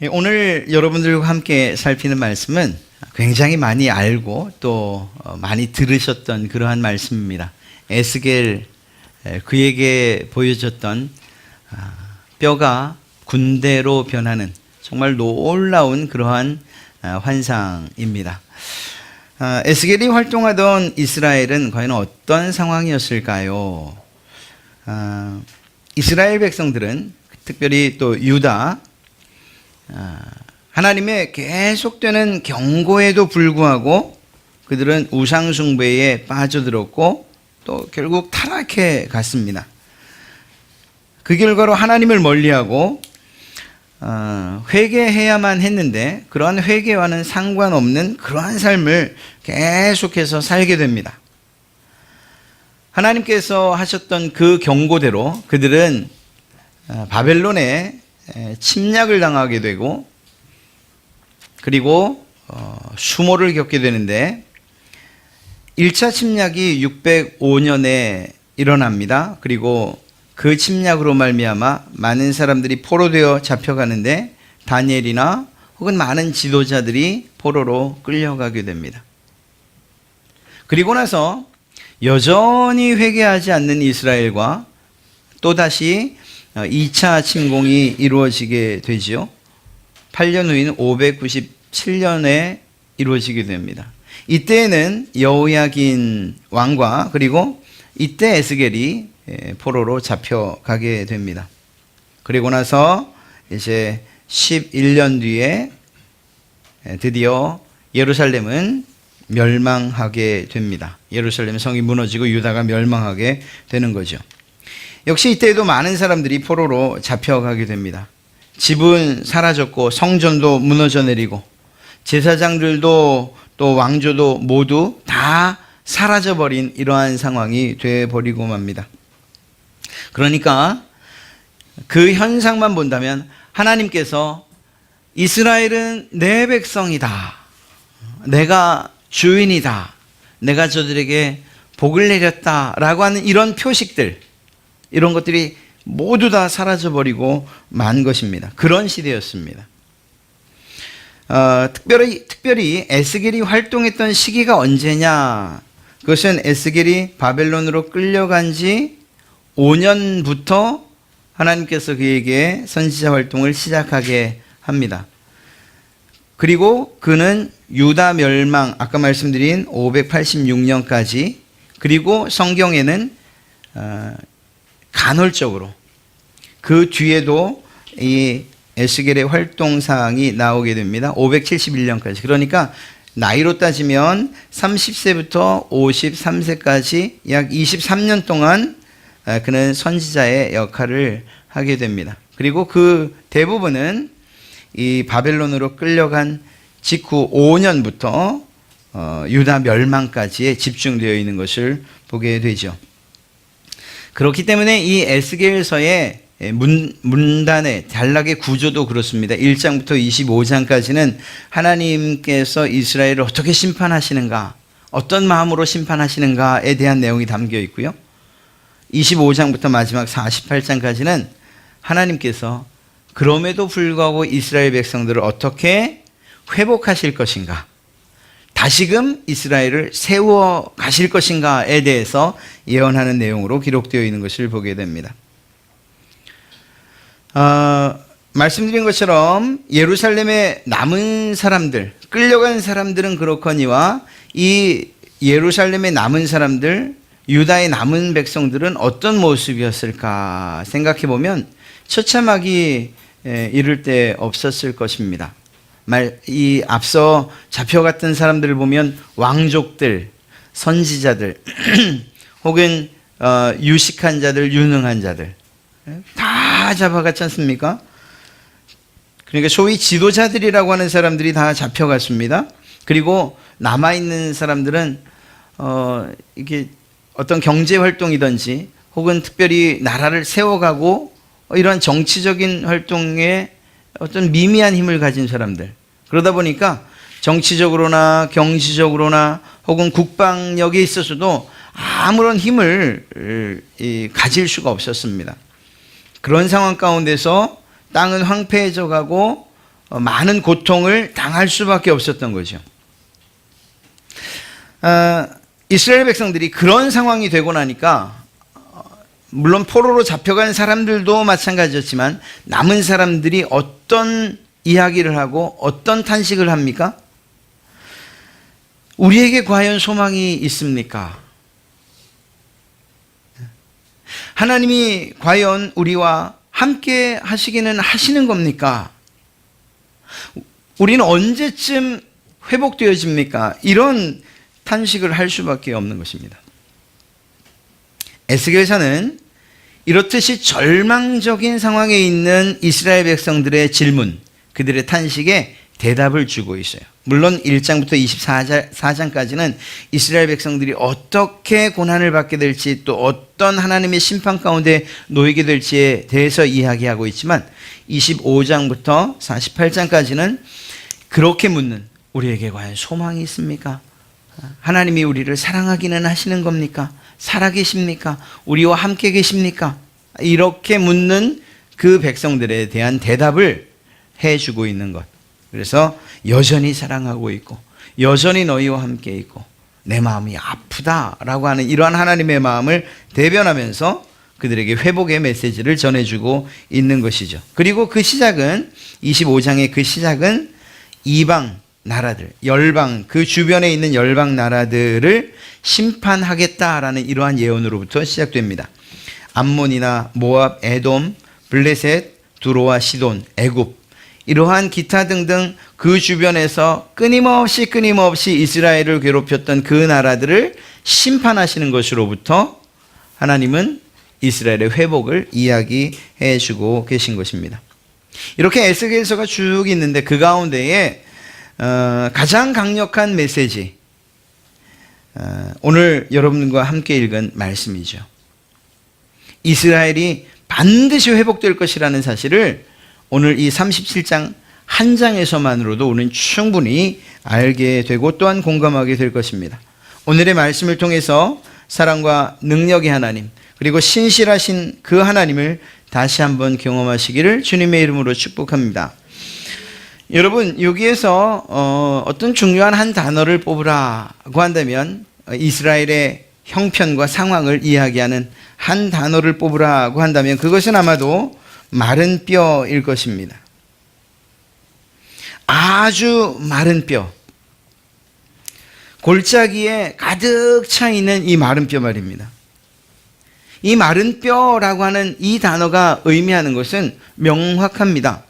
오늘 여러분들과 함께 살피는 말씀은 굉장히 많이 알고 또 많이 들으셨던 그러한 말씀입니다. 에스겔, 그에게 보여줬던 뼈가 군대로 변하는 정말 놀라운 그러한 환상입니다. 에스겔이 활동하던 이스라엘은 과연 어떤 상황이었을까요? 이스라엘 백성들은 특별히 또 유다, 하나님의 계속되는 경고에도 불구하고 그들은 우상숭배에 빠져들었고 또 결국 타락해 갔습니다. 그 결과로 하나님을 멀리하고 회개해야만 했는데 그러한 회개와는 상관없는 그러한 삶을 계속해서 살게 됩니다. 하나님께서 하셨던 그 경고대로 그들은 바벨론에 침략을 당하게 되고 그리고 수모를 겪게 되는데 1차 침략이 605년에 일어납니다. 그리고 그 침략으로 말미암아 많은 사람들이 포로되어 잡혀가는데 다니엘이나 혹은 많은 지도자들이 포로로 끌려가게 됩니다. 그리고 나서 여전히 회개하지 않는 이스라엘과 또다시 2차 침공이 이루어지게 되지요. 8년 후인 597년에 이루어지게 됩니다. 이때에는 여호야긴 왕과 그리고 이때 에스겔이 포로로 잡혀가게 됩니다. 그리고 나서 이제 11년 뒤에 드디어 예루살렘은 멸망하게 됩니다. 예루살렘 성이 무너지고 유다가 멸망하게 되는 거죠. 역시 이때에도 많은 사람들이 포로로 잡혀가게 됩니다. 집은 사라졌고 성전도 무너져 내리고 제사장들도 또 왕조도 모두 다 사라져버린 이러한 상황이 되어버리고 맙니다. 그러니까 그 현상만 본다면 하나님께서 이스라엘은 내 백성이다, 내가 주인이다, 내가 저들에게 복을 내렸다라고 하는 이런 표식들, 이런 것들이 모두 다 사라져버리고 만 것입니다. 그런 시대였습니다. 특별히 에스겔이 활동했던 시기가 언제냐? 그것은 에스겔이 바벨론으로 끌려간 지 5년부터 하나님께서 그에게 선지자 활동을 시작하게 합니다. 그리고 그는 유다 멸망, 아까 말씀드린 586년까지, 그리고 성경에는 간헐적으로 그 뒤에도 이 에스겔의 활동사항이 나오게 됩니다. 571년까지. 그러니까 나이로 따지면 30세부터 53세까지 약 23년 동안 그는 선지자의 역할을 하게 됩니다. 그리고 그 대부분은 이 바벨론으로 끌려간 직후 5년부터 유다 멸망까지에 집중되어 있는 것을 보게 되죠. 그렇기 때문에 이 에스겔서의 문단의 단락의 구조도 그렇습니다. 1장부터 25장까지는 하나님께서 이스라엘을 어떻게 심판하시는가, 어떤 마음으로 심판하시는가에 대한 내용이 담겨 있고요. 25장부터 마지막 48장까지는 하나님께서 그럼에도 불구하고 이스라엘 백성들을 어떻게 회복하실 것인가, 다시금 이스라엘을 세워 가실 것인가에 대해서 예언하는 내용으로 기록되어 있는 것을 보게 됩니다. 말씀드린 것처럼 예루살렘에 남은 사람들, 끌려간 사람들은 그렇거니와 이 예루살렘에 남은 사람들, 유다의 남은 백성들은 어떤 모습이었을까 생각해 보면 처참하기 이를 데 없었을 것입니다. 이 앞서 잡혀갔던 사람들을 보면 왕족들, 선지자들, 혹은 유식한 자들, 유능한 자들 다 잡아갔지 않습니까? 그러니까 소위 지도자들이라고 하는 사람들이 다 잡혀갔습니다. 그리고 남아있는 사람들은 이게 어떤 경제 활동이든지 혹은 특별히 나라를 세워가고 이러한 정치적인 활동에 어떤 미미한 힘을 가진 사람들, 그러다 보니까 정치적으로나 경제적으로나 혹은 국방력에 있어서도 아무런 힘을 가질 수가 없었습니다. 그런 상황 가운데서 땅은 황폐해져 가고 많은 고통을 당할 수밖에 없었던 거죠. 이스라엘 백성들이 그런 상황이 되고 나니까 물론 포로로 잡혀간 사람들도 마찬가지였지만 남은 사람들이 어떤 이야기를 하고 어떤 탄식을 합니까? 우리에게 과연 소망이 있습니까? 하나님이 과연 우리와 함께 하시기는 하시는 겁니까? 우리는 언제쯤 회복되어집니까? 이런 탄식을 할 수밖에 없는 것입니다. 에스겔서는 이렇듯이 절망적인 상황에 있는 이스라엘 백성들의 질문, 그들의 탄식에 대답을 주고 있어요. 물론 1장부터 24장까지는 이스라엘 백성들이 어떻게 고난을 받게 될지 또 어떤 하나님의 심판 가운데 놓이게 될지에 대해서 이야기하고 있지만 25장부터 48장까지는 그렇게 묻는, 우리에게 과연 소망이 있습니까? 하나님이 우리를 사랑하기는 하시는 겁니까? 살아계십니까? 우리와 함께 계십니까? 이렇게 묻는 그 백성들에 대한 대답을 해주고 있는 것. 그래서 여전히 사랑하고 있고 여전히 너희와 함께 있고 내 마음이 아프다라고 하는 이러한 하나님의 마음을 대변하면서 그들에게 회복의 메시지를 전해주고 있는 것이죠. 그리고 그 시작은 25장의 그 시작은 이방 나라들, 열방, 그 주변에 있는 열방 나라들을 심판하겠다라는 이러한 예언으로부터 시작됩니다. 암몬이나 모압, 에돔, 블레셋, 두로와 시돈, 애굽, 이러한 기타 등등 그 주변에서 끊임없이 이스라엘을 괴롭혔던 그 나라들을 심판하시는 것으로부터 하나님은 이스라엘의 회복을 이야기해 주고 계신 것입니다. 이렇게 에스겔서가 쭉 있는데 그 가운데에 가장 강력한 메시지, 오늘 여러분과 함께 읽은 말씀이죠. 이스라엘이 반드시 회복될 것이라는 사실을 오늘 이 37장 한 장에서만으로도 우리는 충분히 알게 되고 또한 공감하게 될 것입니다. 오늘의 말씀을 통해서 사랑과 능력의 하나님, 그리고 신실하신 그 하나님을 다시 한번 경험하시기를 주님의 이름으로 축복합니다. 여러분, 여기에서 어떤 중요한 한 단어를 뽑으라고 한다면 이스라엘의 형편과 상황을 이야기하는 한 단어를 뽑으라고 한다면 그것은 아마도 마른 뼈일 것입니다. 아주 마른 뼈, 골짜기에 가득 차 있는 이 마른 뼈 말입니다. 이 마른 뼈라고 하는 이 단어가 의미하는 것은 명확합니다.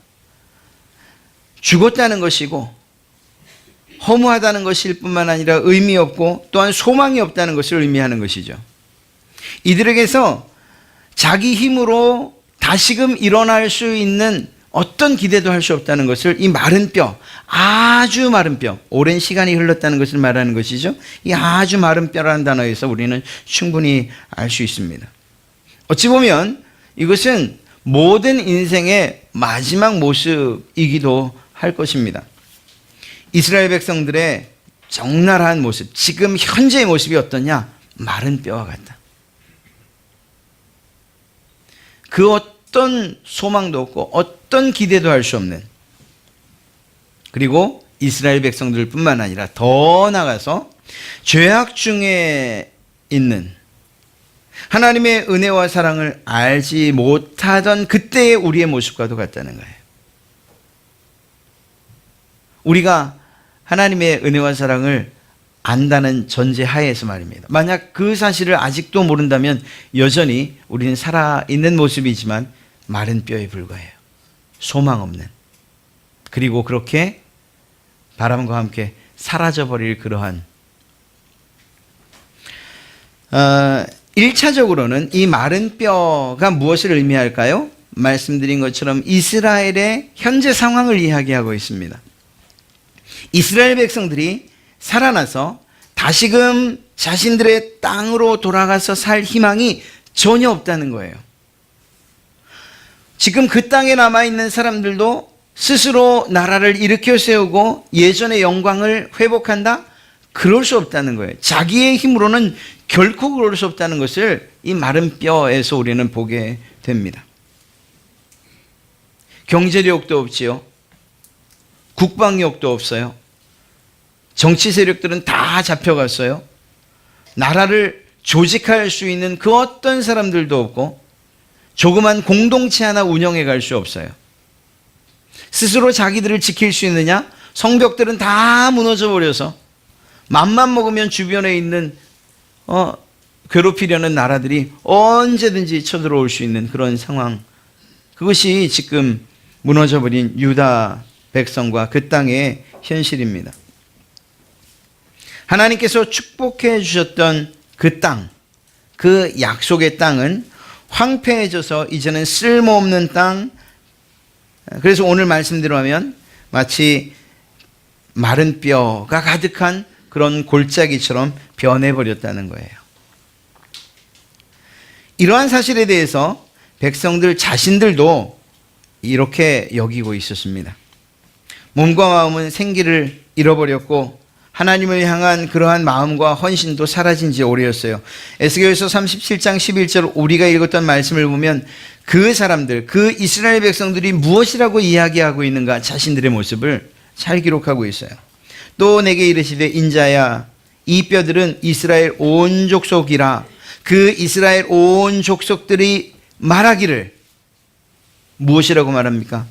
죽었다는 것이고 허무하다는 것일 뿐만 아니라 의미 없고 또한 소망이 없다는 것을 의미하는 것이죠. 이들에게서 자기 힘으로 다시금 일어날 수 있는 어떤 기대도 할 수 없다는 것을 이 마른 뼈, 아주 마른 뼈, 오랜 시간이 흘렀다는 것을 말하는 것이죠. 이 아주 마른 뼈라는 단어에서 우리는 충분히 알 수 있습니다. 어찌 보면 이것은 모든 인생의 마지막 모습이기도 할 것입니다. 이스라엘 백성들의 적나라한 모습, 지금 현재의 모습이 어떠냐? 마른 뼈와 같다. 그 어떤 소망도 없고 어떤 기대도 할 수 없는, 그리고 이스라엘 백성들 뿐만 아니라 더 나아가서 죄악 중에 있는, 하나님의 은혜와 사랑을 알지 못하던 그때의 우리의 모습과도 같다는 거예요. 우리가 하나님의 은혜와 사랑을 안다는 전제 하에서 말입니다. 만약 그 사실을 아직도 모른다면 여전히 우리는 살아있는 모습이지만 마른 뼈에 불과해요. 소망 없는, 그리고 그렇게 바람과 함께 사라져버릴 그러한 1차적으로는 이 마른 뼈가 무엇을 의미할까요? 말씀드린 것처럼 이스라엘의 현재 상황을 이야기하고 있습니다. 이스라엘 백성들이 살아나서 다시금 자신들의 땅으로 돌아가서 살 희망이 전혀 없다는 거예요. 지금 그 땅에 남아있는 사람들도 스스로 나라를 일으켜 세우고 예전의 영광을 회복한다? 그럴 수 없다는 거예요. 자기의 힘으로는 결코 그럴 수 없다는 것을 이 마른 뼈에서 우리는 보게 됩니다. 경제력도 없지요. 국방력도 없어요. 정치 세력들은 다 잡혀갔어요. 나라를 조직할 수 있는 그 어떤 사람들도 없고 조그만 공동체 하나 운영해 갈 수 없어요. 스스로 자기들을 지킬 수 있느냐? 성벽들은 다 무너져 버려서 맘만 먹으면 주변에 있는 괴롭히려는 나라들이 언제든지 쳐들어올 수 있는 그런 상황. 그것이 지금 무너져버린 유다 백성과 그 땅의 현실입니다. 하나님께서 축복해 주셨던 그 땅, 그 약속의 땅은 황폐해져서 이제는 쓸모없는 땅. 그래서 오늘 말씀대로 하면 마치 마른 뼈가 가득한 그런 골짜기처럼 변해버렸다는 거예요. 이러한 사실에 대해서 백성들 자신들도 이렇게 여기고 있었습니다. 몸과 마음은 생기를 잃어버렸고 하나님을 향한 그러한 마음과 헌신도 사라진 지 오래였어요. 에스겔서 37장 11절 우리가 읽었던 말씀을 보면 그 사람들, 그 이스라엘 백성들이 무엇이라고 이야기하고 있는가 자신들의 모습을 잘 기록하고 있어요. 또 내게 이르시되 인자야 이 뼈들은 이스라엘 온 족속이라. 그 이스라엘 온 족속들이 말하기를 무엇이라고 말합니까?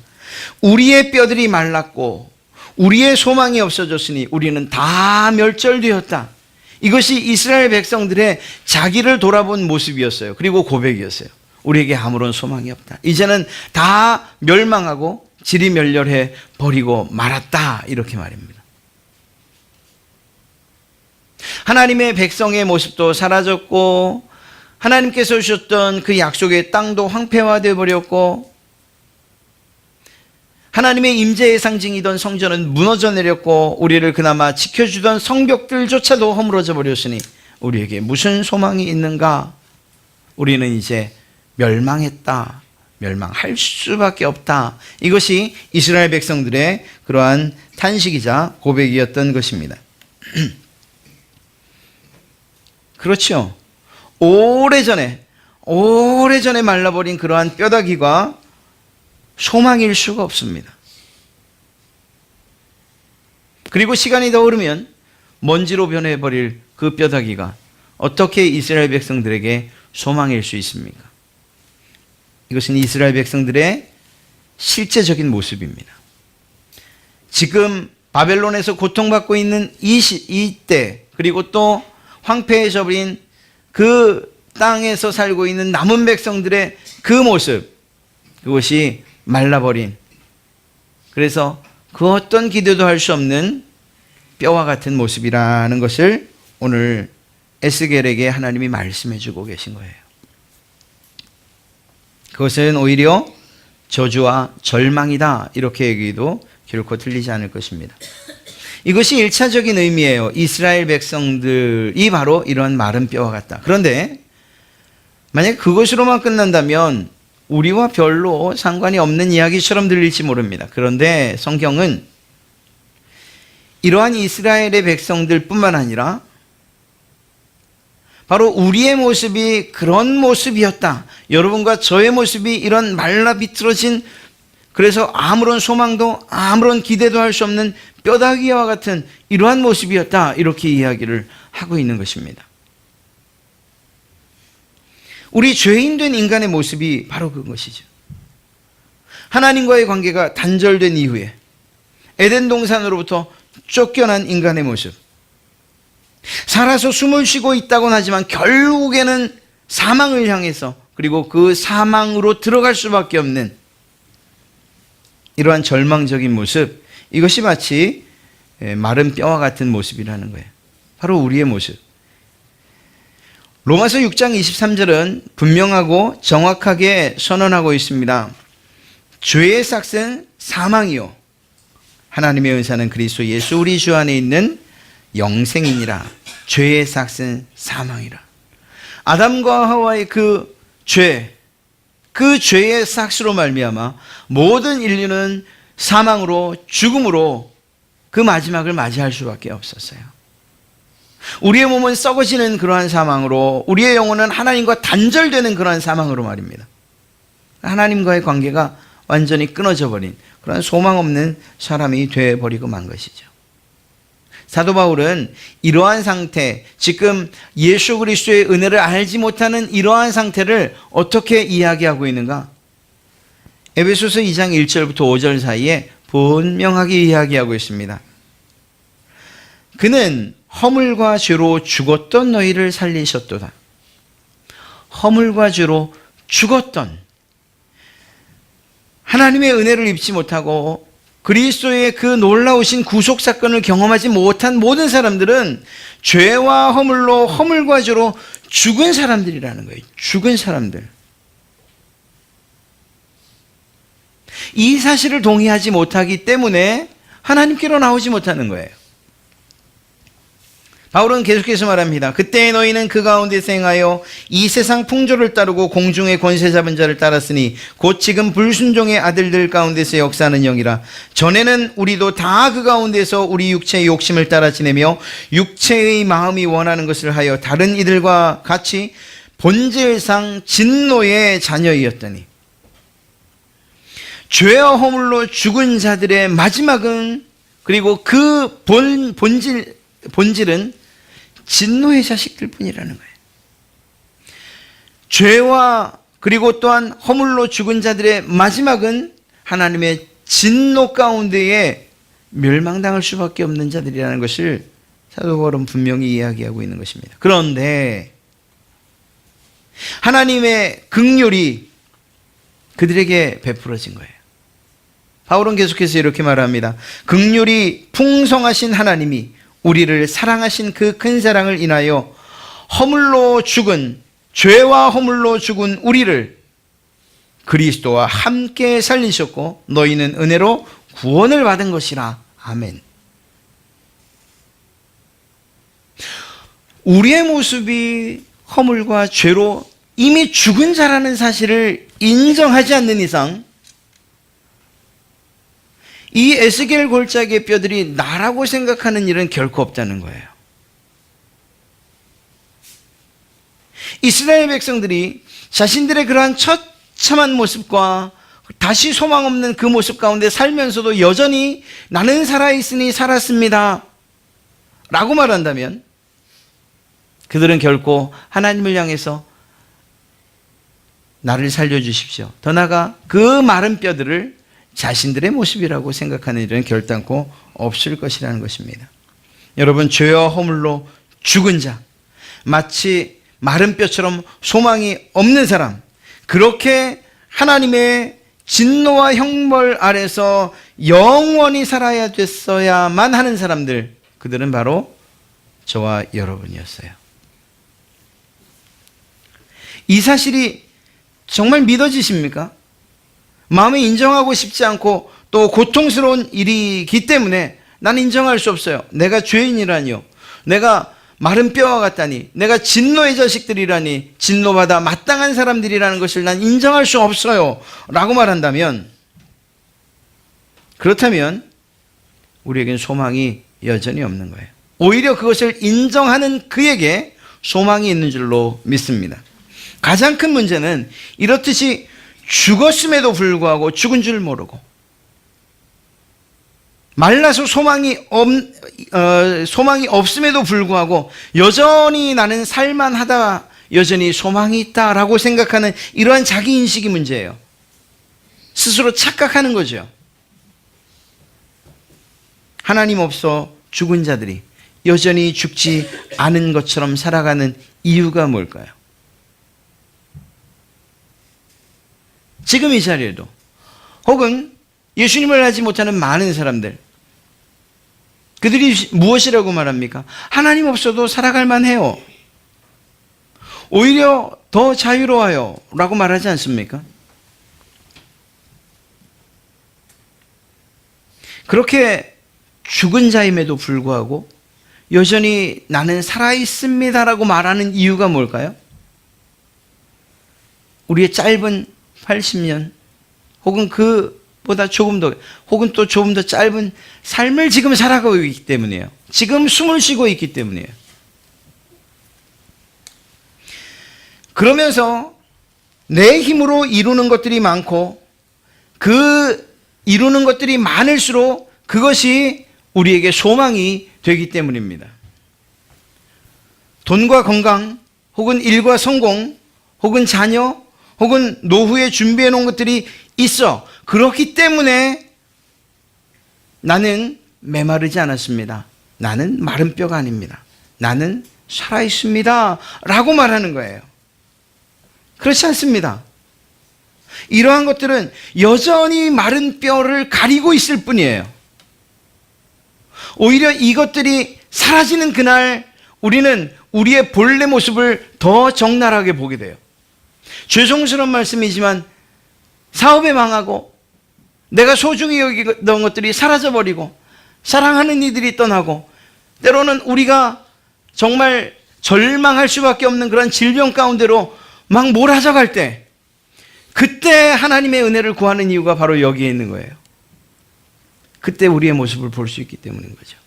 우리의 뼈들이 말랐고 우리의 소망이 없어졌으니 우리는 다 멸절되었다. 이것이 이스라엘 백성들의 자기를 돌아본 모습이었어요. 그리고 고백이었어요. 우리에게 아무런 소망이 없다. 이제는 다 멸망하고 지리멸렬해 버리고 말았다. 이렇게 말입니다. 하나님의 백성의 모습도 사라졌고 하나님께서 주셨던 그 약속의 땅도 황폐화되어 버렸고 하나님의 임재의 상징이던 성전은 무너져 내렸고 우리를 그나마 지켜주던 성벽들조차도 허물어져 버렸으니 우리에게 무슨 소망이 있는가? 우리는 이제 멸망했다. 멸망할 수밖에 없다. 이것이 이스라엘 백성들의 그러한 탄식이자 고백이었던 것입니다. 그렇죠. 오래전에 말라버린 그러한 뼈다귀가 소망일 수가 없습니다. 그리고 시간이 더 흐르면 먼지로 변해버릴 그 뼈다귀가 어떻게 이스라엘 백성들에게 소망일 수 있습니까? 이것은 이스라엘 백성들의 실제적인 모습입니다. 지금 바벨론에서 고통받고 있는 이때 그리고 또 황폐해져 버린 그 땅에서 살고 있는 남은 백성들의 그 모습, 그것이 말라버린, 그래서 그 어떤 기대도 할 수 없는 뼈와 같은 모습이라는 것을 오늘 에스겔에게 하나님이 말씀해 주고 계신 거예요. 그것은 오히려 저주와 절망이다 이렇게 얘기도 결코 틀리지 않을 것입니다. 이것이 1차적인 의미예요. 이스라엘 백성들이 바로 이런 마른 뼈와 같다. 그런데 만약 그것으로만 끝난다면 우리와 별로 상관이 없는 이야기처럼 들릴지 모릅니다. 그런데 성경은 이러한 이스라엘의 백성들뿐만 아니라 바로 우리의 모습이 그런 모습이었다. 여러분과 저의 모습이 이런 말라 비틀어진, 그래서 아무런 소망도 아무런 기대도 할 수 없는 뼈다귀와 같은 이러한 모습이었다. 이렇게 이야기를 하고 있는 것입니다. 우리 죄인된 인간의 모습이 바로 그것이죠. 하나님과의 관계가 단절된 이후에 에덴 동산으로부터 쫓겨난 인간의 모습. 살아서 숨을 쉬고 있다고는 하지만 결국에는 사망을 향해서, 그리고 그 사망으로 들어갈 수밖에 없는 이러한 절망적인 모습, 이것이 마치 마른 뼈와 같은 모습이라는 거예요. 바로 우리의 모습. 로마서 6장 23절은 분명하고 정확하게 선언하고 있습니다. 죄의 삭은 사망이요 하나님의 은사는 그리스도 예수 우리 주 안에 있는 영생이니라. 죄의 삭은 사망이라. 아담과 하와의 그 죄, 그 죄의 삭스로 말미암아 모든 인류는 사망으로, 죽음으로 그 마지막을 맞이할 수밖에 없었어요. 우리의 몸은 썩어지는 그러한 사망으로, 우리의 영혼은 하나님과 단절되는 그러한 사망으로 말입니다. 하나님과의 관계가 완전히 끊어져 버린 그런 소망 없는 사람이 되어버리고 만 것이죠. 사도 바울은 이러한 상태, 지금 예수 그리스도의 은혜를 알지 못하는 이러한 상태를 어떻게 이야기하고 있는가? 에베소서 2장 1절부터 5절 사이에 분명하게 이야기하고 있습니다. 그는 허물과 죄로 죽었던 너희를 살리셨도다. 허물과 죄로 죽었던, 하나님의 은혜를 입지 못하고 그리스도의 그 놀라우신 구속 사건을 경험하지 못한 모든 사람들은 죄와 허물로, 허물과 죄로 죽은 사람들이라는 거예요. 죽은 사람들. 이 사실을 동의하지 못하기 때문에 하나님께로 나오지 못하는 거예요. 바울은 계속해서 말합니다. 그때 너희는 그 가운데서 행하여 이 세상 풍조를 따르고 공중의 권세 잡은 자를 따랐으니 곧 지금 불순종의 아들들 가운데서 역사하는 영이라. 전에는 우리도 다 그 가운데서 우리 육체의 욕심을 따라 지내며 육체의 마음이 원하는 것을 하여 다른 이들과 같이 본질상 진노의 자녀이었더니 죄와 허물로 죽은 자들의 마지막은, 그리고 그 본질은 진노의 자식들 뿐이라는 거예요. 죄와 그리고 또한 허물로 죽은 자들의 마지막은 하나님의 진노 가운데에 멸망당할 수밖에 없는 자들이라는 것을 사도 바울은 분명히 이야기하고 있는 것입니다. 그런데 하나님의 긍휼이 그들에게 베풀어진 거예요. 바울은 계속해서 이렇게 말합니다. 긍휼이 풍성하신 하나님이 우리를 사랑하신 그 큰 사랑을 인하여 허물로 죽은, 죄와 허물로 죽은 우리를 그리스도와 함께 살리셨고 너희는 은혜로 구원을 받은 것이라. 아멘. 우리의 모습이 허물과 죄로 이미 죽은 자라는 사실을 인정하지 않는 이상 이 에스겔 골짜기의 뼈들이 나라고 생각하는 일은 결코 없다는 거예요. 이스라엘 백성들이 자신들의 그러한 처참한 모습과 다시 소망 없는 그 모습 가운데 살면서도 여전히 나는 살아있으니 살았습니다 라고 말한다면 그들은 결코 하나님을 향해서 나를 살려주십시오, 더 나아가 그 마른 뼈들을 자신들의 모습이라고 생각하는 일은 결단코 없을 것이라는 것입니다. 여러분, 죄와 허물로 죽은 자, 마치 마른 뼈처럼 소망이 없는 사람, 그렇게 하나님의 진노와 형벌 아래서 영원히 살아야 됐어야만 하는 사람들, 그들은 바로 저와 여러분이었어요. 이 사실이 정말 믿어지십니까? 마음에 인정하고 싶지 않고 또 고통스러운 일이기 때문에 나는 인정할 수 없어요. 내가 죄인이라니요, 내가 마른 뼈와 같다니, 내가 진노의 자식들이라니, 진노받아 마땅한 사람들이라는 것을 난 인정할 수 없어요 라고 말한다면, 그렇다면 우리에겐 소망이 여전히 없는 거예요. 오히려 그것을 인정하는 그에게 소망이 있는 줄로 믿습니다. 가장 큰 문제는 이렇듯이 죽었음에도 불구하고 죽은 줄 모르고 말라서 소망이 없음에도 불구하고 여전히 나는 살만하다, 여전히 소망이 있다라고 생각하는 이러한 자기인식이 문제예요. 스스로 착각하는 거죠. 하나님 없어 죽은 자들이 여전히 죽지 않은 것처럼 살아가는 이유가 뭘까요? 지금 이 자리에도 혹은 예수님을 알지 못하는 많은 사람들, 그들이 무엇이라고 말합니까? 하나님 없어도 살아갈 만해요, 오히려 더 자유로워요 라고 말하지 않습니까? 그렇게 죽은 자임에도 불구하고 여전히 나는 살아있습니다 라고 말하는 이유가 뭘까요? 우리의 짧은 80년 혹은 그보다 조금 더, 혹은 또 조금 더 짧은 삶을 지금 살아가고 있기 때문이에요. 지금 숨을 쉬고 있기 때문이에요. 그러면서 내 힘으로 이루는 것들이 많고 그 이루는 것들이 많을수록 그것이 우리에게 소망이 되기 때문입니다. 돈과 건강, 혹은 일과 성공, 혹은 자녀, 혹은 노후에 준비해 놓은 것들이 있어. 그렇기 때문에 나는 메마르지 않았습니다. 나는 마른 뼈가 아닙니다. 나는 살아있습니다. 라고 말하는 거예요. 그렇지 않습니다. 이러한 것들은 여전히 마른 뼈를 가리고 있을 뿐이에요. 오히려 이것들이 사라지는 그날 우리는 우리의 본래 모습을 더 적나라하게 보게 돼요. 죄송스러운 말씀이지만 사업에 망하고 내가 소중히 여기던 것들이 사라져버리고 사랑하는 이들이 떠나고 때로는 우리가 정말 절망할 수밖에 없는 그런 질병 가운데로 막 몰아져갈 때 그때 하나님의 은혜를 구하는 이유가 바로 여기에 있는 거예요. 그때 우리의 모습을 볼 수 있기 때문인 거죠.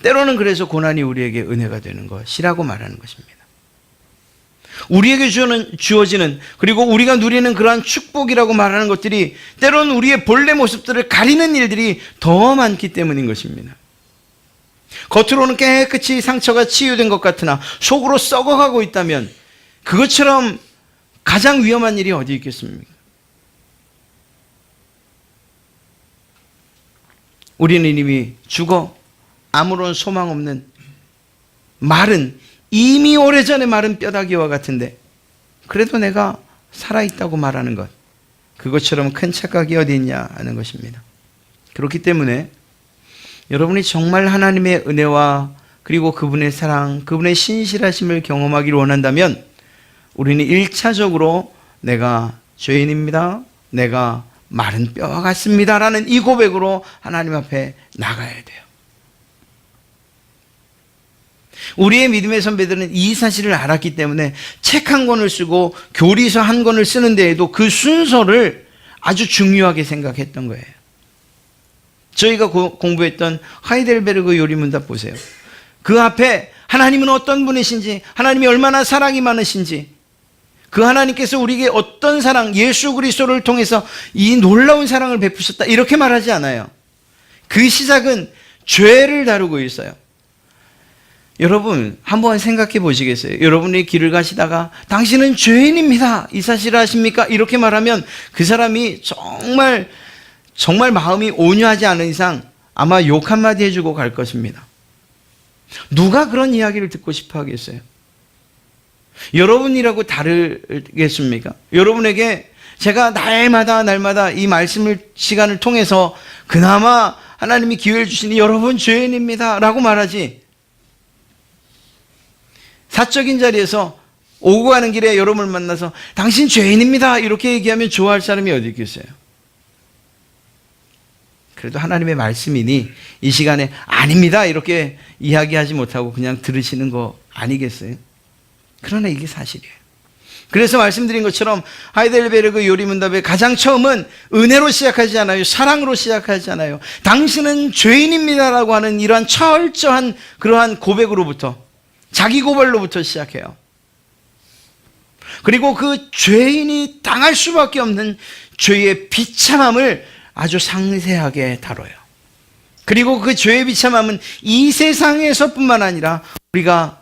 때로는 그래서 고난이 우리에게 은혜가 되는 것이라고 말하는 것입니다. 우리에게 주어지는 그리고 우리가 누리는 그러한 축복이라고 말하는 것들이 때로는 우리의 본래 모습들을 가리는 일들이 더 많기 때문인 것입니다. 겉으로는 깨끗이 상처가 치유된 것 같으나 속으로 썩어가고 있다면 그것처럼 가장 위험한 일이 어디 있겠습니까? 우리는 이미 죽어 아무런 소망 없는 마른, 이미 오래전에 마른 뼈다귀와 같은데 그래도 내가 살아있다고 말하는 것, 그것처럼 큰 착각이 어디 있냐 하는 것입니다. 그렇기 때문에 여러분이 정말 하나님의 은혜와 그리고 그분의 사랑, 그분의 신실하심을 경험하기를 원한다면 우리는 1차적으로 내가 죄인입니다, 내가 마른 뼈와 같습니다 라는 이 고백으로 하나님 앞에 나가야 돼요. 우리의 믿음의 선배들은 이 사실을 알았기 때문에 책 한 권을 쓰고 교리서 한 권을 쓰는 데에도 그 순서를 아주 중요하게 생각했던 거예요. 저희가 공부했던 하이델베르그 요리문답 보세요. 그 앞에 하나님은 어떤 분이신지, 하나님이 얼마나 사랑이 많으신지, 그 하나님께서 우리에게 어떤 사랑, 예수 그리스도를 통해서 이 놀라운 사랑을 베푸셨다 이렇게 말하지 않아요. 그 시작은 죄를 다루고 있어요. 여러분 한번 생각해 보시겠어요? 여러분이 길을 가시다가 당신은 죄인입니다 이 사실을 아십니까? 이렇게 말하면 그 사람이 정말 마음이 온유하지 않은 이상 아마 욕 한마디 해주고 갈 것입니다. 누가 그런 이야기를 듣고 싶어 하겠어요? 여러분이라고 다르겠습니까? 여러분에게 제가 날마다 이 말씀을 시간을 통해서 그나마 하나님이 기회를 주시니 여러분 죄인입니다 라고 말하지, 사적인 자리에서 오고 가는 길에 여러분을 만나서 당신 죄인입니다 이렇게 얘기하면 좋아할 사람이 어디 있겠어요? 그래도 하나님의 말씀이니 이 시간에 아닙니다 이렇게 이야기하지 못하고 그냥 들으시는 거 아니겠어요? 그러나 이게 사실이에요. 그래서 말씀드린 것처럼 하이델베르그 요리문답의 가장 처음은 은혜로 시작하지 않아요. 사랑으로 시작하지 않아요. 당신은 죄인입니다라고 하는 이러한 철저한 그러한 고백으로부터, 자기 고발로부터 시작해요. 그리고 그 죄인이 당할 수밖에 없는 죄의 비참함을 아주 상세하게 다뤄요. 그리고 그 죄의 비참함은 이 세상에서뿐만 아니라 우리가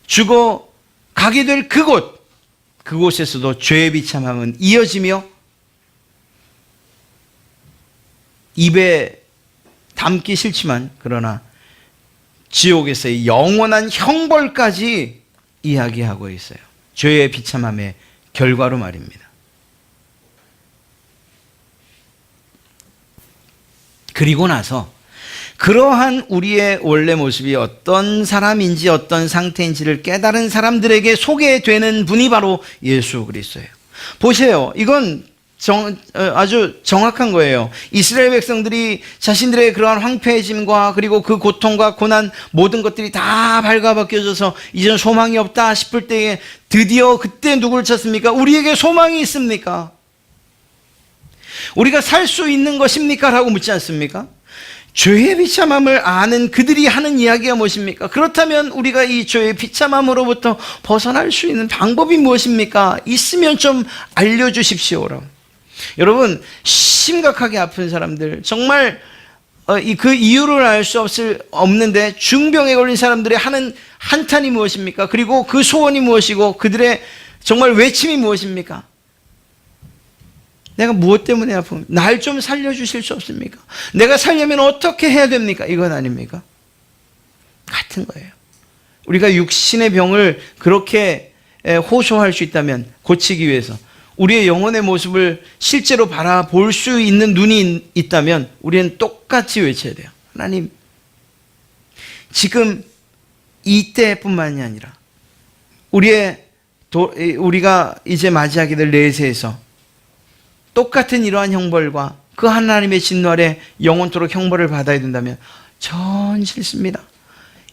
죽어 가게 될 그곳에서도 죄의 비참함은 이어지며 입에 담기 싫지만 그러나 지옥에서의 영원한 형벌까지 이야기하고 있어요. 죄의 비참함의 결과로 말입니다. 그리고 나서 그러한 우리의 원래 모습이 어떤 사람인지 어떤 상태인지를 깨달은 사람들에게 소개되는 분이 바로 예수 그리스도예요. 보세요. 이건 아주 정확한 거예요. 이스라엘 백성들이 자신들의 그러한 황폐해짐과 그리고 그 고통과 고난 모든 것들이 다 발가벗겨져서 이젠 소망이 없다 싶을 때에 드디어 그때 누구를 찾습니까? 우리에게 소망이 있습니까? 우리가 살 수 있는 것입니까? 라고 묻지 않습니까? 죄의 비참함을 아는 그들이 하는 이야기가 무엇입니까? 그렇다면 우리가 이 죄의 비참함으로부터 벗어날 수 있는 방법이 무엇입니까? 있으면 좀 알려주십시오라고. 여러분, 심각하게 아픈 사람들, 정말 그 이유를 알 수 없는데 중병에 걸린 사람들의 하는 한탄이 무엇입니까? 그리고 그 소원이 무엇이고 그들의 정말 외침이 무엇입니까? 내가 무엇 때문에 아픕니까? 날 좀 살려주실 수 없습니까? 내가 살려면 어떻게 해야 됩니까? 이건 아닙니까? 같은 거예요. 우리가 육신의 병을 그렇게 호소할 수 있다면, 고치기 위해서 우리의 영혼의 모습을 실제로 바라볼 수 있는 눈이 있다면 우리는 똑같이 외쳐야 돼요. 하나님, 지금 이때뿐만이 아니라 우리가 이제 맞이하게 될 내세에서 똑같은 이러한 형벌과 그 하나님의 진노 아래 영원토록 형벌을 받아야 된다면 전 싫습니다.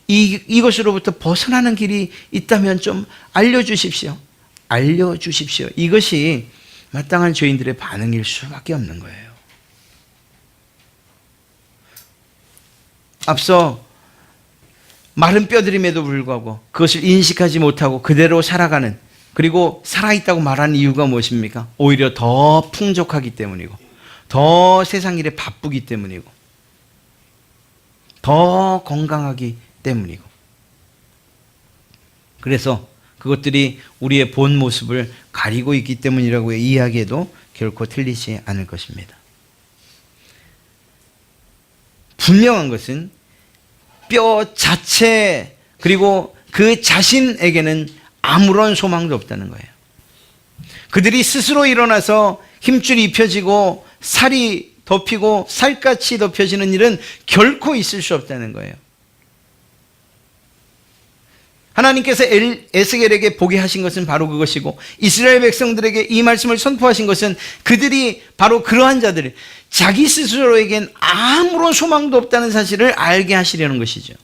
이것으로부터 벗어나는 길이 있다면 좀 알려주십시오. 알려주십시오. 이것이 마땅한 죄인들의 반응일 수밖에 없는 거예요. 앞서 마른 뼈들임에도 불구하고 그것을 인식하지 못하고 그대로 살아가는, 그리고 살아있다고 말하는 이유가 무엇입니까? 오히려 더 풍족하기 때문이고, 더 세상 일에 바쁘기 때문이고, 더 건강하기 때문이고. 그래서 그것들이 우리의 본 모습을 가리고 있기 때문이라고 이야기해도 결코 틀리지 않을 것입니다. 분명한 것은 뼈 자체, 그리고 그 자신에게는 아무런 소망도 없다는 거예요. 그들이 스스로 일어나서 힘줄이 입혀지고 살이 덮이고 살갗이 덮여지는 일은 결코 있을 수 없다는 거예요. 하나님께서 에스겔에게 보게 하신 것은 바로 그것이고, 이스라엘 백성들에게 이 말씀을 선포하신 것은 그들이 바로 그러한 자들이 자기 스스로에겐 아무런 소망도 없다는 사실을 알게 하시려는 것이죠.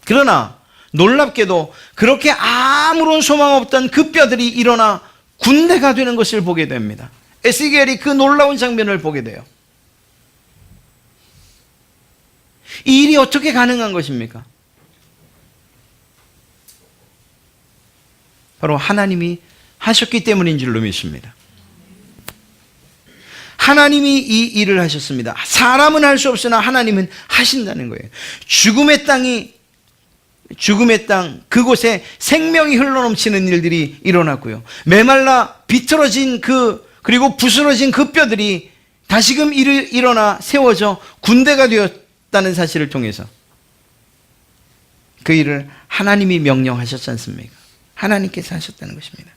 그러나 놀랍게도 그렇게 아무런 소망 없던 그 뼈들이 일어나 군대가 되는 것을 보게 됩니다. 에스겔이 그 놀라운 장면을 보게 돼요. 이 일이 어떻게 가능한 것입니까? 바로 하나님이 하셨기 때문인 줄로 믿습니다. 하나님이 이 일을 하셨습니다. 사람은 할 수 없으나 하나님은 하신다는 거예요. 죽음의 땅 그곳에 생명이 흘러넘치는 일들이 일어났고요. 메말라 비틀어진 그리고 부스러진 그 뼈들이 다시금 일어나 세워져 군대가 되었다는 사실을 통해서 그 일을 하나님이 명령하셨지 않습니까? 하나님께서 하셨다는 것입니다.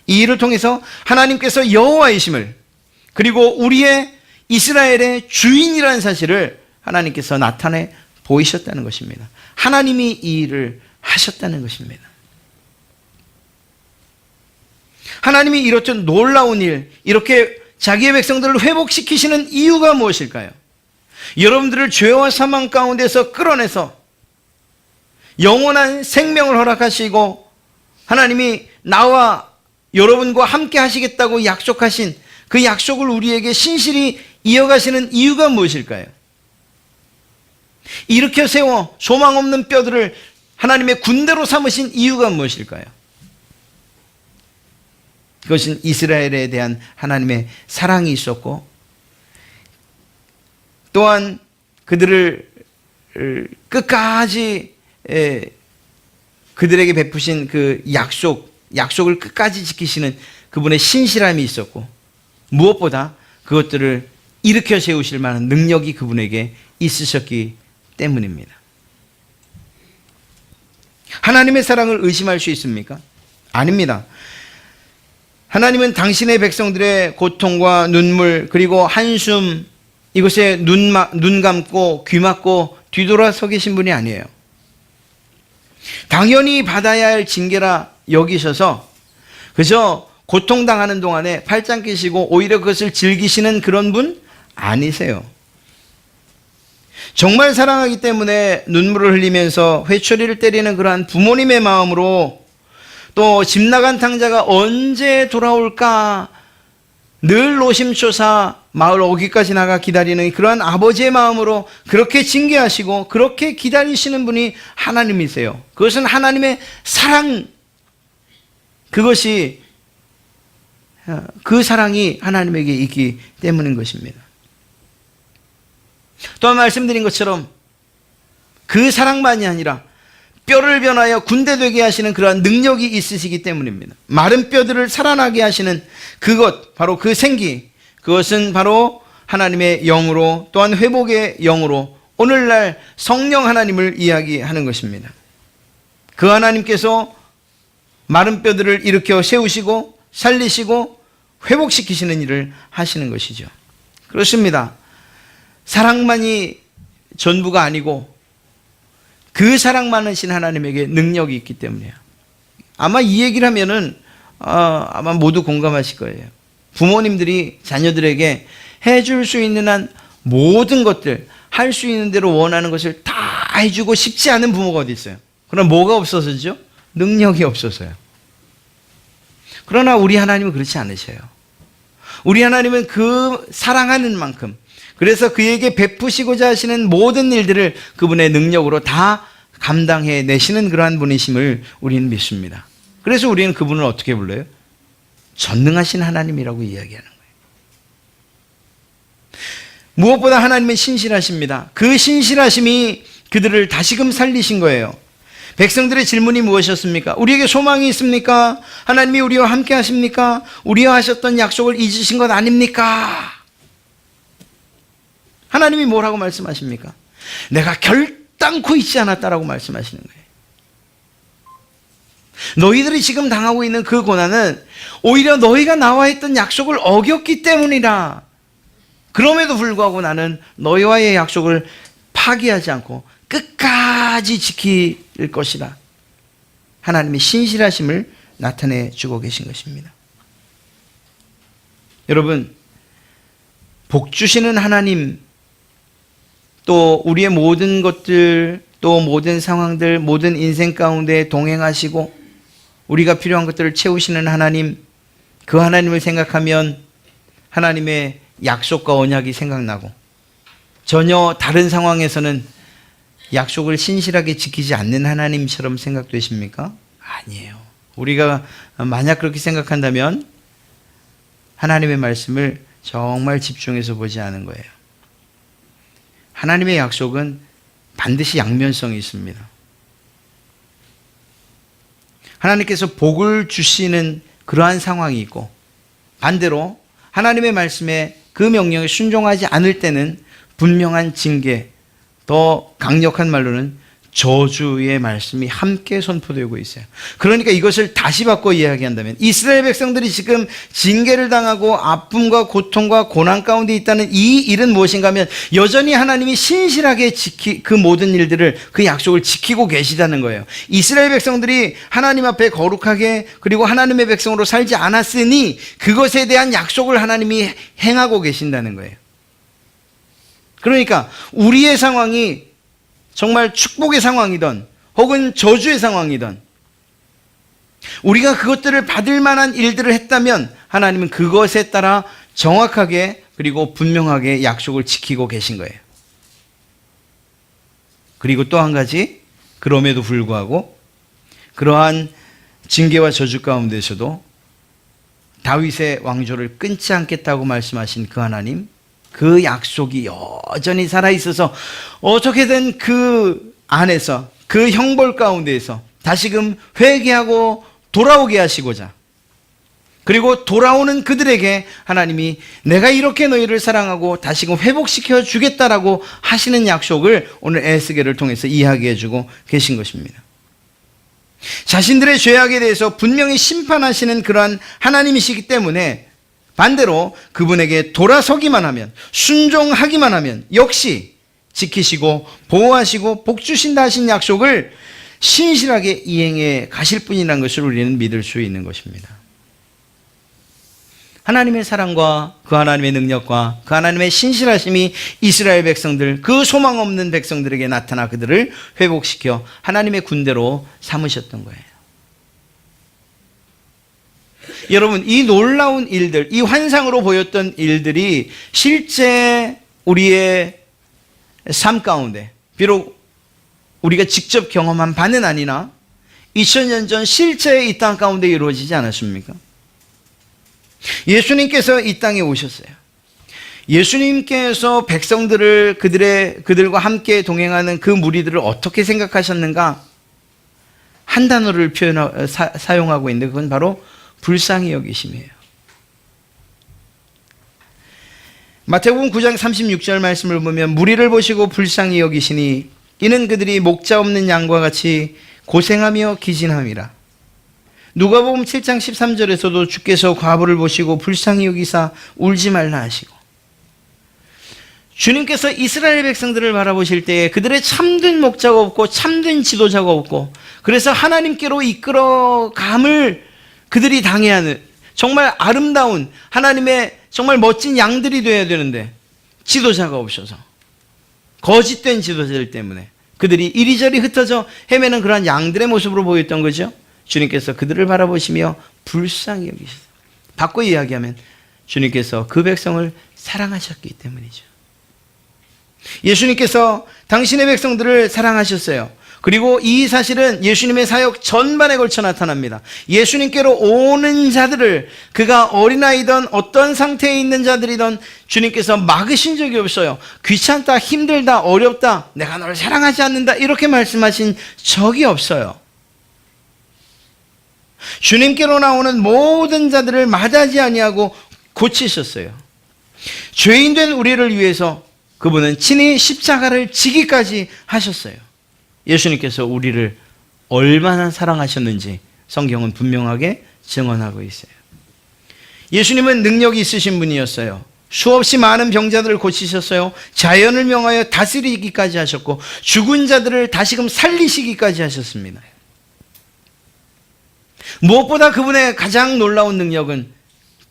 이 일을 통해서 하나님께서 여호와이심을, 그리고 우리의 이스라엘의 주인이라는 사실을 하나님께서 나타내 보이셨다는 것입니다. 하나님이 이 일을 하셨다는 것입니다. 하나님이 이렇듯 놀라운 일, 이렇게 자기의 백성들을 회복시키시는 이유가 무엇일까요? 여러분들을 죄와 사망 가운데서 끌어내서 영원한 생명을 허락하시고 하나님이 나와 여러분과 함께 하시겠다고 약속하신 그 약속을 우리에게 신실히 이어가시는 이유가 무엇일까요? 일으켜 세워 소망 없는 뼈들을 하나님의 군대로 삼으신 이유가 무엇일까요? 그것은 이스라엘에 대한 하나님의 사랑이 있었고, 또한 그들을 끝까지 그들에게 베푸신 그 약속을 끝까지 지키시는 그분의 신실함이 있었고, 무엇보다 그것들을 일으켜 세우실 만한 능력이 그분에게 있으셨기 때문입니다. 하나님의 사랑을 의심할 수 있습니까? 아닙니다. 하나님은 당신의 백성들의 고통과 눈물, 그리고 한숨, 이것에 눈 감고 귀 막고 뒤돌아서 계신 분이 아니에요. 당연히 받아야 할 징계라 여기셔서 그저 고통당하는 동안에 팔짱 끼시고 오히려 그것을 즐기시는 그런 분 아니세요. 정말 사랑하기 때문에 눈물을 흘리면서 회초리를 때리는 그러한 부모님의 마음으로, 또 집 나간 탕자가 언제 돌아올까 늘 노심초사 마을 오기까지 나가 기다리는 그러한 아버지의 마음으로 그렇게 징계하시고 그렇게 기다리시는 분이 하나님이세요. 그것은 하나님의 사랑, 그것이 그 사랑이 하나님에게 있기 때문인 것입니다. 또한 말씀드린 것처럼 그 사랑만이 아니라 뼈를 변하여 군대 되게 하시는 그러한 능력이 있으시기 때문입니다. 마른 뼈들을 살아나게 하시는 그것, 바로 그 생기, 그것은 바로 하나님의 영으로, 또한 회복의 영으로 오늘날 성령 하나님을 이야기하는 것입니다. 그 하나님께서 마른 뼈들을 일으켜 세우시고 살리시고 회복시키시는 일을 하시는 것이죠. 그렇습니다. 사랑만이 전부가 아니고 그 사랑 많으신 하나님에게 능력이 있기 때문이에요. 아마 이 얘기를 하면은 아마 모두 공감하실 거예요. 부모님들이 자녀들에게 해줄 수 있는 한 모든 것들, 할 수 있는 대로 원하는 것을 다 해주고 싶지 않은 부모가 어디 있어요? 그럼 뭐가 없어서죠? 능력이 없어서요. 그러나 우리 하나님은 그렇지 않으셔요. 우리 하나님은 그 사랑하는 만큼, 그래서 그에게 베푸시고자 하시는 모든 일들을 그분의 능력으로 다 감당해 내시는 그러한 분이심을 우리는 믿습니다. 그래서 우리는 그분을 어떻게 불러요? 전능하신 하나님이라고 이야기하는 거예요. 무엇보다 하나님은 신실하십니다. 그 신실하심이 그들을 다시금 살리신 거예요. 백성들의 질문이 무엇이었습니까? 우리에게 소망이 있습니까? 하나님이 우리와 함께 하십니까? 우리와 하셨던 약속을 잊으신 것 아닙니까? 하나님이 뭐라고 말씀하십니까? 내가 결단코 잊지 않았다라고 말씀하시는 거예요. 너희들이 지금 당하고 있는 그 고난은 오히려 너희가 나와 했던 약속을 어겼기 때문이라. 그럼에도 불구하고 나는 너희와의 약속을 파기하지 않고 끝까지 지킬 것이다. 하나님의 신실하심을 나타내 주고 계신 것입니다. 여러분, 복 주시는 하나님, 또 우리의 모든 것들, 또 모든 상황들, 모든 인생 가운데 동행하시고 우리가 필요한 것들을 채우시는 하나님, 그 하나님을 생각하면 하나님의 약속과 언약이 생각나고, 전혀 다른 상황에서는 약속을 신실하게 지키지 않는 하나님처럼 생각되십니까? 아니에요. 우리가 만약 그렇게 생각한다면 하나님의 말씀을 정말 집중해서 보지 않은 거예요. 하나님의 약속은 반드시 양면성이 있습니다. 하나님께서 복을 주시는 그러한 상황이 있고, 반대로 하나님의 말씀에 그 명령에 순종하지 않을 때는 분명한 징계, 더 강력한 말로는 저주의 말씀이 함께 선포되고 있어요. 그러니까 이것을 다시 바꿔 이야기한다면 이스라엘 백성들이 지금 징계를 당하고 아픔과 고통과 고난 가운데 있다는 이 일은 무엇인가 하면 여전히 하나님이 신실하게 그 모든 일들을, 그 약속을 지키고 계시다는 거예요. 이스라엘 백성들이 하나님 앞에 거룩하게 그리고 하나님의 백성으로 살지 않았으니 그것에 대한 약속을 하나님이 행하고 계신다는 거예요. 그러니까 우리의 상황이 정말 축복의 상황이든 혹은 저주의 상황이든 우리가 그것들을 받을 만한 일들을 했다면 하나님은 그것에 따라 정확하게 그리고 분명하게 약속을 지키고 계신 거예요. 그리고 또 한 가지, 그럼에도 불구하고 그러한 징계와 저주 가운데서도 다윗의 왕조를 끊지 않겠다고 말씀하신 그 하나님, 그 약속이 여전히 살아있어서 어떻게든 그 안에서, 그 형벌 가운데에서 다시금 회개하고 돌아오게 하시고자, 그리고 돌아오는 그들에게 하나님이 내가 이렇게 너희를 사랑하고 다시금 회복시켜 주겠다라고 하시는 약속을 오늘 에스겔을 통해서 이야기해 주고 계신 것입니다. 자신들의 죄악에 대해서 분명히 심판하시는 그러한 하나님이시기 때문에 반대로 그분에게 돌아서기만 하면, 순종하기만 하면 역시 지키시고 보호하시고 복 주신다 하신 약속을 신실하게 이행해 가실 분이라는 것을 우리는 믿을 수 있는 것입니다. 하나님의 사랑과 그 하나님의 능력과 그 하나님의 신실하심이 이스라엘 백성들, 그 소망 없는 백성들에게 나타나 그들을 회복시켜 하나님의 군대로 삼으셨던 거예요. 여러분, 이 놀라운 일들, 이 환상으로 보였던 일들이 실제 우리의 삶 가운데, 비록 우리가 직접 경험한 바는 아니나 2000년 전 실제 이 땅 가운데 이루어지지 않았습니까? 예수님께서 이 땅에 오셨어요. 예수님께서 백성들을 그들과 함께 동행하는 그 무리들을 어떻게 생각하셨는가? 한 단어를 사용하고 있는데 그건 바로 불쌍히 여기심이에요. 마태복음 9장 36절 말씀을 보면 무리를 보시고 불쌍히 여기시니 이는 그들이 목자 없는 양과 같이 고생하며 기진함이라. 누가복음 7장 13절에서도 주께서 과부를 보시고 불쌍히 여기사 울지 말라 하시고, 주님께서 이스라엘 백성들을 바라보실 때에 그들의 참된 목자가 없고 참된 지도자가 없고, 그래서 하나님께로 이끌어감을 그들이 당해야 하는 정말 아름다운 하나님의 정말 멋진 양들이 되어야 되는데 지도자가 없어서, 거짓된 지도자들 때문에 그들이 이리저리 흩어져 헤매는 그러한 양들의 모습으로 보였던 거죠. 주님께서 그들을 바라보시며 불쌍히 여기셨어요. 바꿔 이야기하면 주님께서 그 백성을 사랑하셨기 때문이죠. 예수님께서 당신의 백성들을 사랑하셨어요. 그리고 이 사실은 예수님의 사역 전반에 걸쳐 나타납니다. 예수님께로 오는 자들을, 그가 어린아이든 어떤 상태에 있는 자들이든 주님께서 막으신 적이 없어요. 귀찮다, 힘들다, 어렵다, 내가 너를 사랑하지 않는다, 이렇게 말씀하신 적이 없어요. 주님께로 나오는 모든 자들을 마다하지 아니하고 고치셨어요. 죄인된 우리를 위해서 그분은 친히 십자가를 지기까지 하셨어요. 예수님께서 우리를 얼마나 사랑하셨는지 성경은 분명하게 증언하고 있어요. 예수님은 능력이 있으신 분이었어요. 수없이 많은 병자들을 고치셨어요. 자연을 명하여 다스리기까지 하셨고 죽은 자들을 다시금 살리시기까지 하셨습니다. 무엇보다 그분의 가장 놀라운 능력은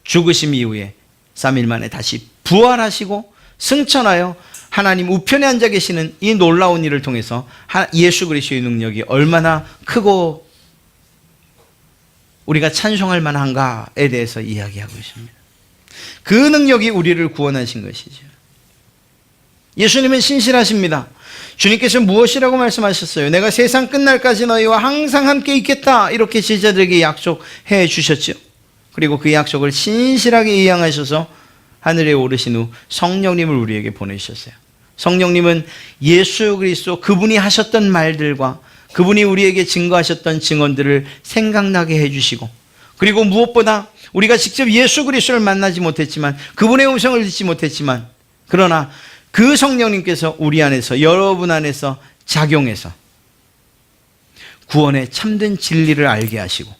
죽으심 이후에 3일 만에 다시 부활하시고 승천하여 하나님 우편에 앉아 계시는 이 놀라운 일을 통해서 예수 그리스도의 능력이 얼마나 크고 우리가 찬송할 만한가에 대해서 이야기하고 있습니다. 그 능력이 우리를 구원하신 것이죠. 예수님은 신실하십니다. 주님께서 무엇이라고 말씀하셨어요? 내가 세상 끝날까지 너희와 항상 함께 있겠다, 이렇게 제자들에게 약속해 주셨죠. 그리고 그 약속을 신실하게 이행하셔서 하늘에 오르신 후 성령님을 우리에게 보내주셨어요. 성령님은 예수 그리스도 그분이 하셨던 말들과 그분이 우리에게 증거하셨던 증언들을 생각나게 해주시고, 그리고 무엇보다 우리가 직접 예수 그리스도를 만나지 못했지만, 그분의 음성을 듣지 못했지만, 그러나 그 성령님께서 우리 안에서, 여러분 안에서 작용해서 구원의 참된 진리를 알게 하시고,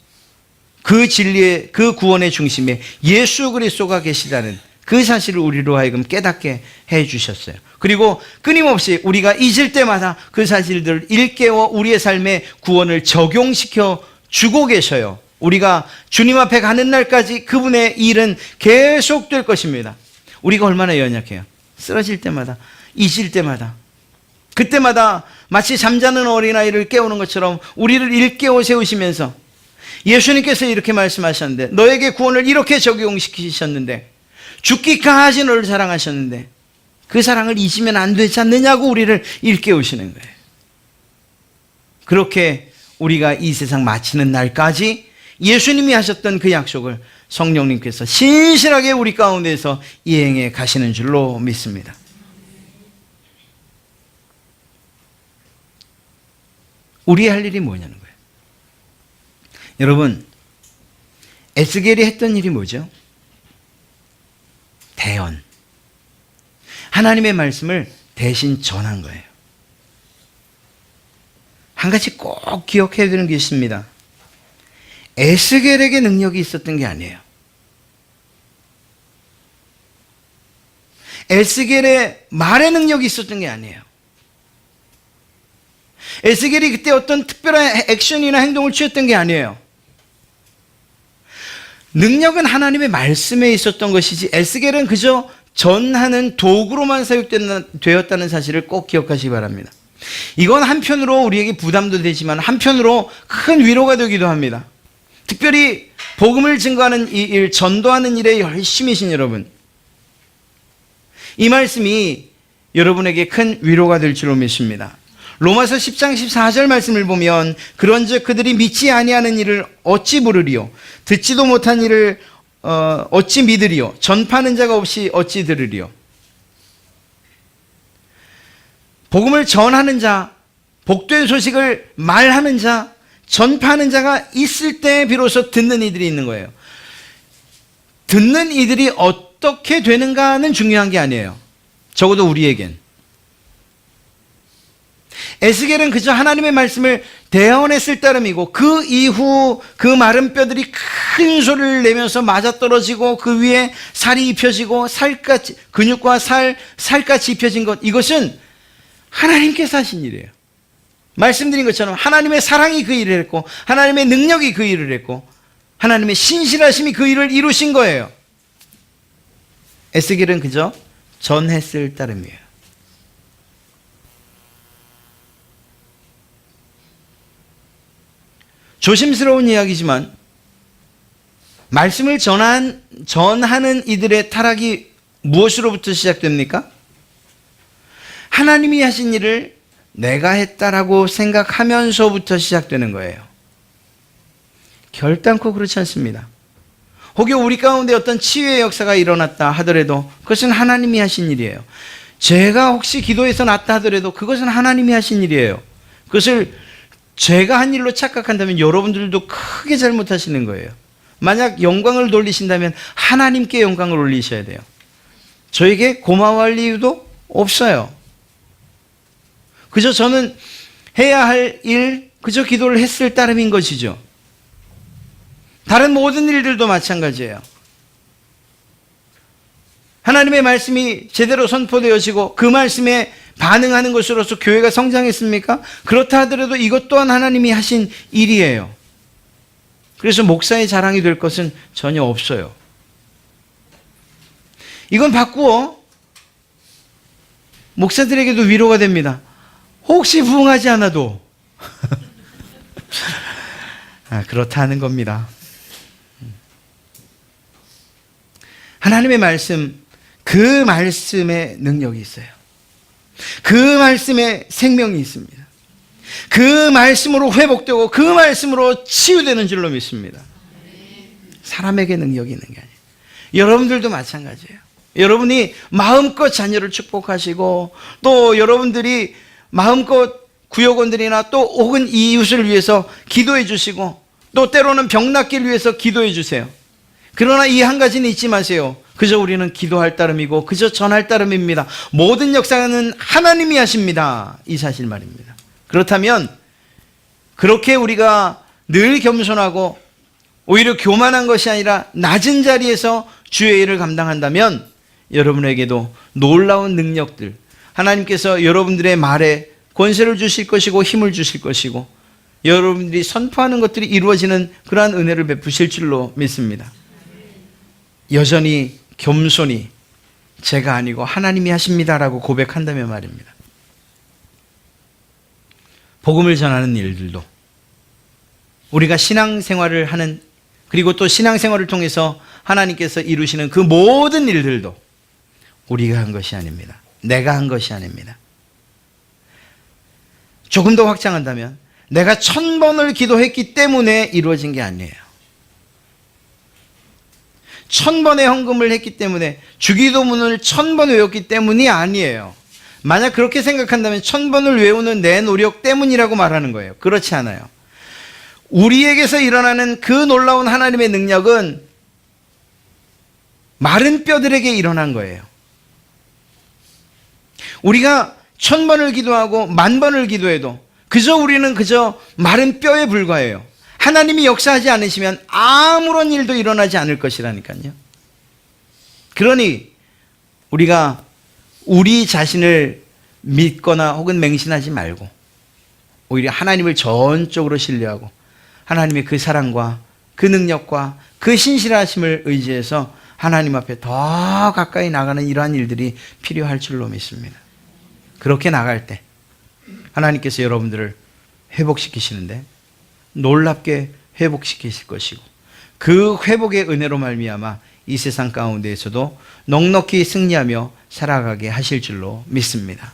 그 진리의, 그 구원의 중심에 예수 그리스도가 계시다는 그 사실을 우리로 하여금 깨닫게 해 주셨어요. 그리고 끊임없이 우리가 잊을 때마다 그 사실들을 일깨워 우리의 삶에 구원을 적용시켜 주고 계셔요. 우리가 주님 앞에 가는 날까지 그분의 일은 계속될 것입니다. 우리가 얼마나 연약해요. 쓰러질 때마다, 잊을 때마다, 그때마다 마치 잠자는 어린아이를 깨우는 것처럼 우리를 일깨워 세우시면서, 예수님께서 이렇게 말씀하셨는데, 너에게 구원을 이렇게 적용시키셨는데, 죽기까지 너를 사랑하셨는데 그 사랑을 잊으면 안 되지 않느냐고 우리를 일깨우시는 거예요. 그렇게 우리가 이 세상 마치는 날까지 예수님이 하셨던 그 약속을 성령님께서 신실하게 우리 가운데서 이행해 가시는 줄로 믿습니다. 우리 할 일이 뭐냐는 거예요. 여러분, 에스겔이 했던 일이 뭐죠? 대언. 하나님의 말씀을 대신 전한 거예요. 한 가지 꼭 기억해야 되는 게 있습니다. 에스겔에게 능력이 있었던 게 아니에요. 에스겔의 말의 능력이 있었던 게 아니에요. 에스겔이 그때 어떤 특별한 액션이나 행동을 취했던 게 아니에요. 능력은 하나님의 말씀에 있었던 것이지, 에스겔은 그저 전하는 도구로만 사용되었다는 사실을 꼭 기억하시기 바랍니다. 이건 한편으로 우리에게 부담도 되지만 한편으로 큰 위로가 되기도 합니다. 특별히 복음을 증거하는 이 일, 전도하는 일에 열심이신 여러분, 이 말씀이 여러분에게 큰 위로가 될 줄로 믿습니다. 로마서 10장 14절 말씀을 보면 그런즉 그들이 믿지 아니하는 일을 어찌 부르리요, 듣지도 못한 일을 어찌 믿으리요, 전파하는 자가 없이 어찌 들으리요. 복음을 전하는 자, 복된 소식을 말하는 자, 전파하는 자가 있을 때 비로소 듣는 이들이 있는 거예요. 듣는 이들이 어떻게 되는가는 중요한 게 아니에요. 적어도 우리에겐. 에스겔은 그저 하나님의 말씀을 대언했을 따름이고, 그 이후 그 마른 뼈들이 큰 소리를 내면서 맞아떨어지고 그 위에 살이 입혀지고 살같이, 근육과 살같이 입혀진 것, 이것은 하나님께서 하신 일이에요. 말씀드린 것처럼 하나님의 사랑이 그 일을 했고, 하나님의 능력이 그 일을 했고, 하나님의 신실하심이 그 일을 이루신 거예요. 에스겔은 그저 전했을 따름이에요. 조심스러운 이야기지만 말씀을 전하는 이들의 타락이 무엇으로부터 시작됩니까? 하나님이 하신 일을 내가 했다라고 생각하면서부터 시작되는 거예요. 결단코 그렇지 않습니다. 혹여 우리 가운데 어떤 치유의 역사가 일어났다 하더라도 그것은 하나님이 하신 일이에요. 제가 혹시 기도해서 낫다 하더라도 그것은 하나님이 하신 일이에요. 그것을 제가 한 일로 착각한다면 여러분들도 크게 잘못하시는 거예요. 만약 영광을 돌리신다면 하나님께 영광을 올리셔야 돼요. 저에게 고마워할 이유도 없어요. 그저 저는 해야 할 일, 그저 기도를 했을 따름인 것이죠. 다른 모든 일들도 마찬가지예요. 하나님의 말씀이 제대로 선포되어지고 그 말씀에 반응하는 것으로서 교회가 성장했습니까? 그렇다 하더라도 이것 또한 하나님이 하신 일이에요. 그래서 목사의 자랑이 될 것은 전혀 없어요. 이건 바꾸어 목사들에게도 위로가 됩니다. 혹시 부응하지 않아도 그렇다 하는 겁니다. 하나님의 말씀, 그 말씀에 능력이 있어요. 그 말씀에 생명이 있습니다. 그 말씀으로 회복되고 그 말씀으로 치유되는 줄로 믿습니다. 사람에게 능력이 있는 게 아니에요. 여러분들도 마찬가지예요. 여러분이 마음껏 자녀를 축복하시고, 또 여러분들이 마음껏 구역원들이나 또 혹은 이웃을 위해서 기도해 주시고, 또 때로는 병 낫기를 위해서 기도해 주세요. 그러나 이 한 가지는 잊지 마세요. 그저 우리는 기도할 따름이고 그저 전할 따름입니다. 모든 역사는 하나님이 하십니다. 이 사실 말입니다. 그렇다면 그렇게 우리가 늘 겸손하고 오히려 교만한 것이 아니라 낮은 자리에서 주의 일을 감당한다면 여러분에게도 놀라운 능력들, 하나님께서 여러분들의 말에 권세를 주실 것이고 힘을 주실 것이고 여러분들이 선포하는 것들이 이루어지는 그러한 은혜를 베푸실 줄로 믿습니다. 여전히 겸손히 제가 아니고 하나님이 하십니다라고 고백한다면 말입니다. 복음을 전하는 일들도, 우리가 신앙생활을 하는, 그리고 또 신앙생활을 통해서 하나님께서 이루시는 그 모든 일들도 우리가 한 것이 아닙니다. 내가 한 것이 아닙니다. 조금 더 확장한다면 내가 1000번을 기도했기 때문에 이루어진 게 아니에요. 1000번의 헌금을 했기 때문에, 주기도문을 1000번 외웠기 때문이 아니에요. 만약 그렇게 생각한다면 1000번을 외우는 내 노력 때문이라고 말하는 거예요. 그렇지 않아요. 우리에게서 일어나는 그 놀라운 하나님의 능력은 마른 뼈들에게 일어난 거예요. 우리가 1000번을 기도하고 10,000번을 기도해도 우리는 그저 마른 뼈에 불과해요. 하나님이 역사하지 않으시면 아무런 일도 일어나지 않을 것이라니까요. 그러니 우리가 우리 자신을 믿거나 혹은 맹신하지 말고 오히려 하나님을 전적으로 신뢰하고 하나님의 그 사랑과 그 능력과 그 신실하심을 의지해서 하나님 앞에 더 가까이 나가는 이러한 일들이 필요할 줄로 믿습니다. 그렇게 나갈 때 하나님께서 여러분들을 회복시키시는데 놀랍게 회복시키실 것이고, 그 회복의 은혜로 말미암아 이 세상 가운데에서도 넉넉히 승리하며 살아가게 하실 줄로 믿습니다.